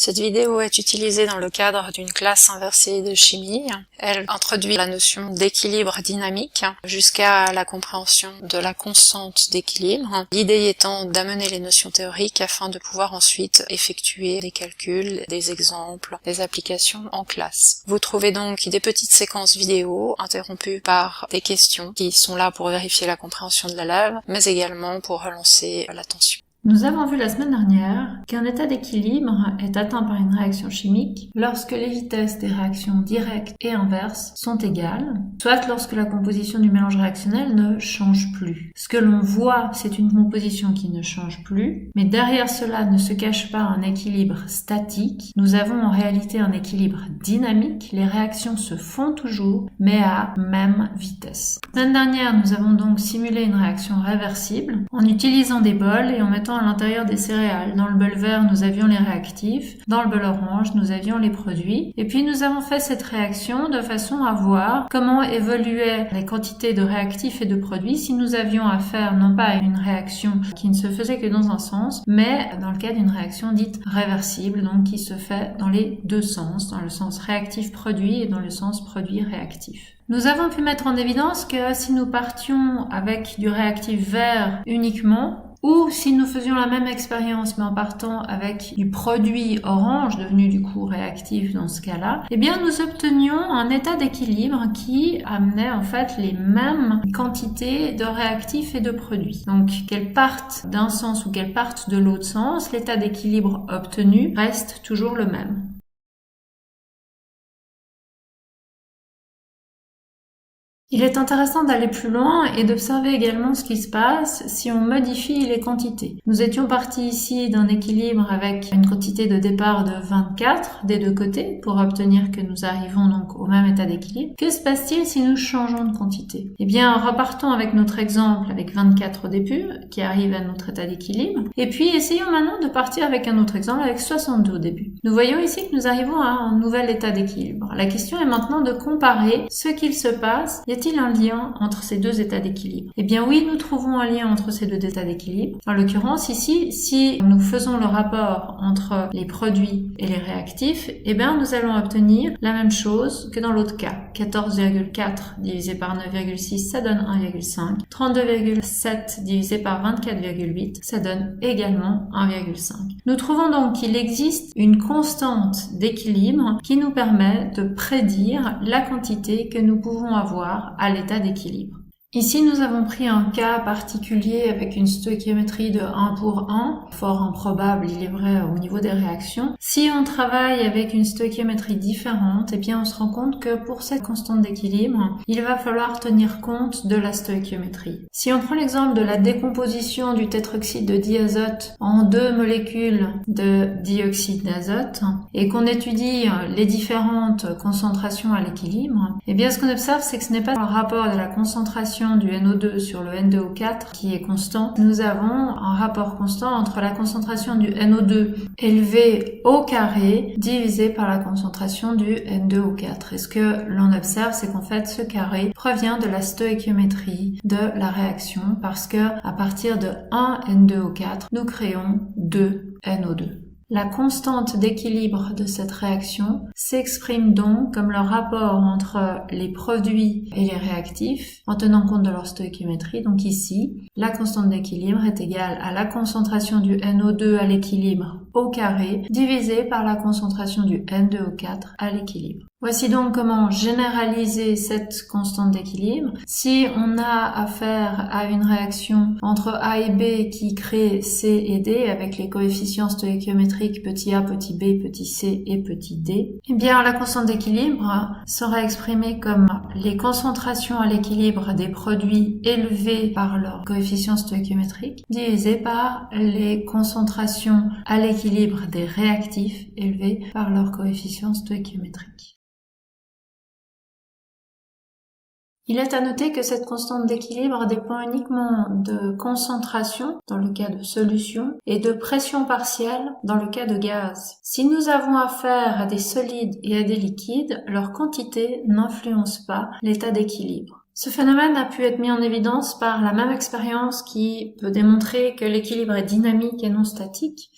Cette vidéo est utilisée dans le cadre d'une classe inversée de chimie. Elle introduit la notion d'équilibre dynamique jusqu'à la compréhension de la constante d'équilibre. L'idée étant d'amener les notions théoriques afin de pouvoir ensuite effectuer des calculs, des exemples, des applications en classe. Vous trouvez donc des petites séquences vidéo interrompues par des questions qui sont là pour vérifier la compréhension de l'élève, mais également pour relancer l'attention. Nous avons vu la semaine dernière qu'un état d'équilibre est atteint par une réaction chimique lorsque les vitesses des réactions directes et inverses sont égales, soit lorsque la composition du mélange réactionnel ne change plus. Ce que l'on voit, c'est une composition qui ne change plus, mais derrière cela ne se cache pas un équilibre statique. Nous avons en réalité un équilibre dynamique, les réactions se font toujours, mais à même vitesse. La semaine dernière, nous avons donc simulé une réaction réversible en utilisant des bols et en mettant à l'intérieur des céréales. Dans le bol vert, nous avions les réactifs. Dans le bol orange, nous avions les produits. Et puis, nous avons fait cette réaction de façon à voir comment évoluaient les quantités de réactifs et de produits si nous avions affaire non pas à une réaction qui ne se faisait que dans un sens, mais dans le cas d'une réaction dite réversible, donc qui se fait dans les deux sens, dans le sens réactif-produit et dans le sens produit-réactif. Nous avons pu mettre en évidence que si nous partions avec du réactif vert uniquement, ou si nous faisions la même expérience mais en partant avec du produit orange devenu du coup réactif dans ce cas-là, eh bien nous obtenions un état d'équilibre qui amenait en fait les mêmes quantités de réactifs et de produits. Donc qu'elles partent d'un sens ou qu'elles partent de l'autre sens, l'état d'équilibre obtenu reste toujours le même. Il est intéressant d'aller plus loin et d'observer également ce qui se passe si on modifie les quantités. Nous étions partis ici d'un équilibre avec une quantité de départ de 24 des deux côtés pour obtenir que nous arrivons donc au même état d'équilibre. Que se passe-t-il si nous changeons de quantité? Eh bien, repartons avec notre exemple avec 24 au début qui arrive à notre état d'équilibre et puis essayons maintenant de partir avec un autre exemple avec 62 au début. Nous voyons ici que nous arrivons à un nouvel état d'équilibre. La question est maintenant de comparer ce qu'il se passe. Y a-t-il un lien entre ces deux états d'équilibre? Eh bien oui, nous trouvons un lien entre ces deux états d'équilibre. En l'occurrence ici, si nous faisons le rapport entre les produits et les réactifs, eh bien nous allons obtenir la même chose que dans l'autre cas. 14,4 divisé par 9,6, ça donne 1,5. 32,7 divisé par 24,8, ça donne également 1,5. Nous trouvons donc qu'il existe une constante d'équilibre qui nous permet de prédire la quantité que nous pouvons avoir à l'état d'équilibre. Ici, nous avons pris un cas particulier avec une stoichiométrie de 1 pour 1, fort improbable, il est vrai, au niveau des réactions. Si on travaille avec une stoichiométrie différente, eh bien, on se rend compte que pour cette constante d'équilibre, il va falloir tenir compte de la stoichiométrie. Si on prend l'exemple de la décomposition du tétroxyde de diazote en deux molécules de dioxyde d'azote et qu'on étudie les différentes concentrations à l'équilibre, eh bien, ce qu'on observe, c'est que ce n'est pas le rapport de la concentration du NO2 sur le N2O4 qui est constant. Nous avons un rapport constant entre la concentration du NO2 élevé au carré divisé par la concentration du N2O4. Et ce que l'on observe, c'est qu'en fait, ce carré provient de la stoichiométrie de la réaction parce que à partir de 1 N2O4, nous créons 2 NO2. La constante d'équilibre de cette réaction s'exprime donc comme le rapport entre les produits et les réactifs en tenant compte de leur stoichiométrie. Donc ici, la constante d'équilibre est égale à la concentration du NO2 à l'équilibre au carré divisé par la concentration du N2O4 à l'équilibre. Voici donc comment généraliser cette constante d'équilibre. Si on a affaire à une réaction entre A et B qui crée C et D avec les coefficients stoichiométriques petit a, petit b, petit c et petit d, eh bien la constante d'équilibre sera exprimée comme les concentrations à l'équilibre des produits élevés par leur coefficient stoichiométrique divisé par les concentrations à l'équilibre des réactifs élevés par leur coefficient stoichiométrique. Il est à noter que cette constante d'équilibre dépend uniquement de concentration dans le cas de solution et de pression partielle dans le cas de gaz. Si nous avons affaire à des solides et à des liquides, leur quantité n'influence pas l'état d'équilibre. Ce phénomène a pu être mis en évidence par la même expérience qui peut démontrer que l'équilibre est dynamique et non statique.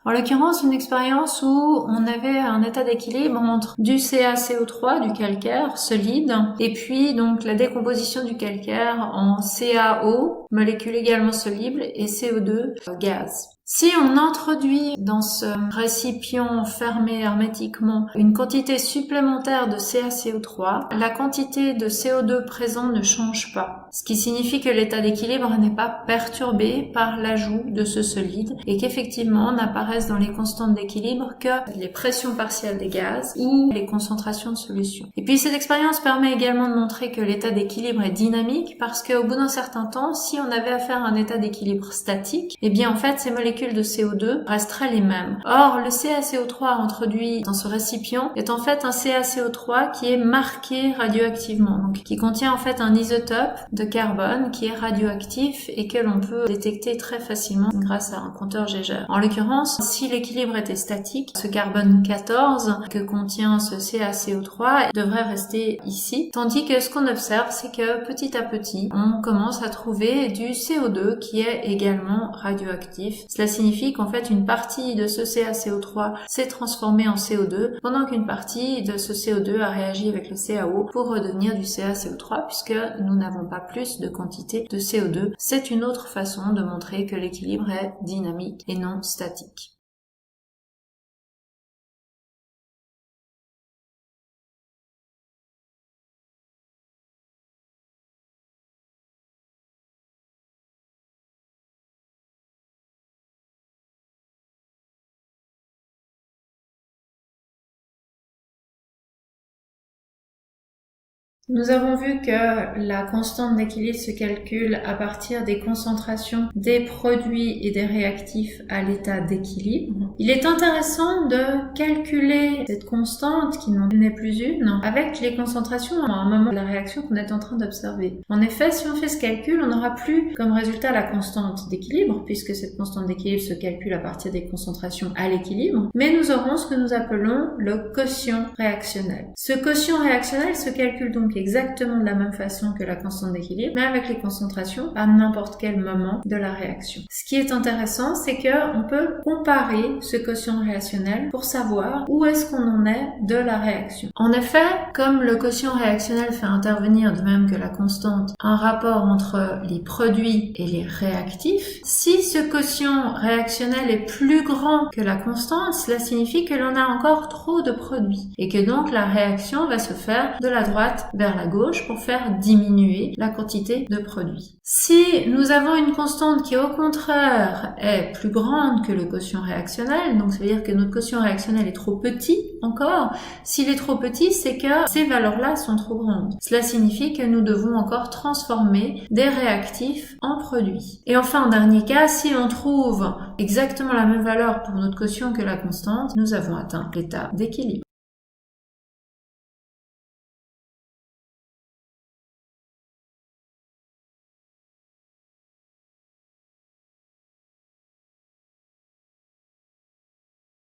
En l'occurrence, une expérience où on avait un état d'équilibre entre du CaCO3, du calcaire solide, et puis donc la décomposition du calcaire en CaO, molécule également soluble, et CO2, gaz. Si on introduit dans ce récipient fermé hermétiquement une quantité supplémentaire de CaCO3, la quantité de CO2 présente ne change pas, ce qui signifie que l'état d'équilibre n'est pas perturbé par l'ajout de ce solide et qu'effectivement n'apparaissent dans les constantes d'équilibre que les pressions partielles des gaz ou les concentrations de solution. Et puis cette expérience permet également de montrer que l'état d'équilibre est dynamique parce qu'au bout d'un certain temps, si on avait affaire à un état d'équilibre statique, eh bien en fait ces molécules de CO2 resteraient les mêmes. Or, le CaCO3 introduit dans ce récipient est en fait un CaCO3 qui est marqué radioactivement, donc qui contient en fait un isotope de carbone qui est radioactif et que l'on peut détecter très facilement grâce à un compteur Geiger. En l'occurrence, si l'équilibre était statique, ce carbone 14 que contient ce CaCO3 devrait rester ici, tandis que ce qu'on observe, c'est que petit à petit, on commence à trouver du CO2 qui est également radioactif. Cela signifie qu'en fait une partie de ce CaCO3 s'est transformée en CO2 pendant qu'une partie de ce CO2 a réagi avec le CaO pour redevenir du CaCO3 puisque nous n'avons pas plus de quantité de CO2. C'est une autre façon de montrer que l'équilibre est dynamique et non statique. Nous avons vu que la constante d'équilibre se calcule à partir des concentrations des produits et des réactifs à l'état d'équilibre. Il est intéressant de calculer cette constante, qui n'en est plus une, avec les concentrations à un moment de la réaction qu'on est en train d'observer. En effet, si on fait ce calcul, on n'aura plus comme résultat la constante d'équilibre, puisque cette constante d'équilibre se calcule à partir des concentrations à l'équilibre, mais nous aurons ce que nous appelons le quotient réactionnel. Ce quotient réactionnel se calcule donc exactement de la même façon que la constante d'équilibre, mais avec les concentrations à n'importe quel moment de la réaction. Ce qui est intéressant, c'est qu'on peut comparer ce quotient réactionnel pour savoir où est-ce qu'on en est de la réaction. En effet, comme le quotient réactionnel fait intervenir, de même que la constante, un rapport entre les produits et les réactifs, si ce quotient réactionnel est plus grand que la constante, cela signifie que l'on a encore trop de produits et que donc la réaction va se faire de la droite vers la gauche pour faire diminuer la quantité de produits. Si nous avons une constante qui au contraire est plus grande que le quotient réactionnel, donc ça veut dire que notre quotient réactionnel est trop petit encore, s'il est trop petit, c'est que ces valeurs-là sont trop grandes. Cela signifie que nous devons encore transformer des réactifs en produits. Et enfin, en dernier cas, si on trouve exactement la même valeur pour notre quotient que la constante, nous avons atteint l'état d'équilibre.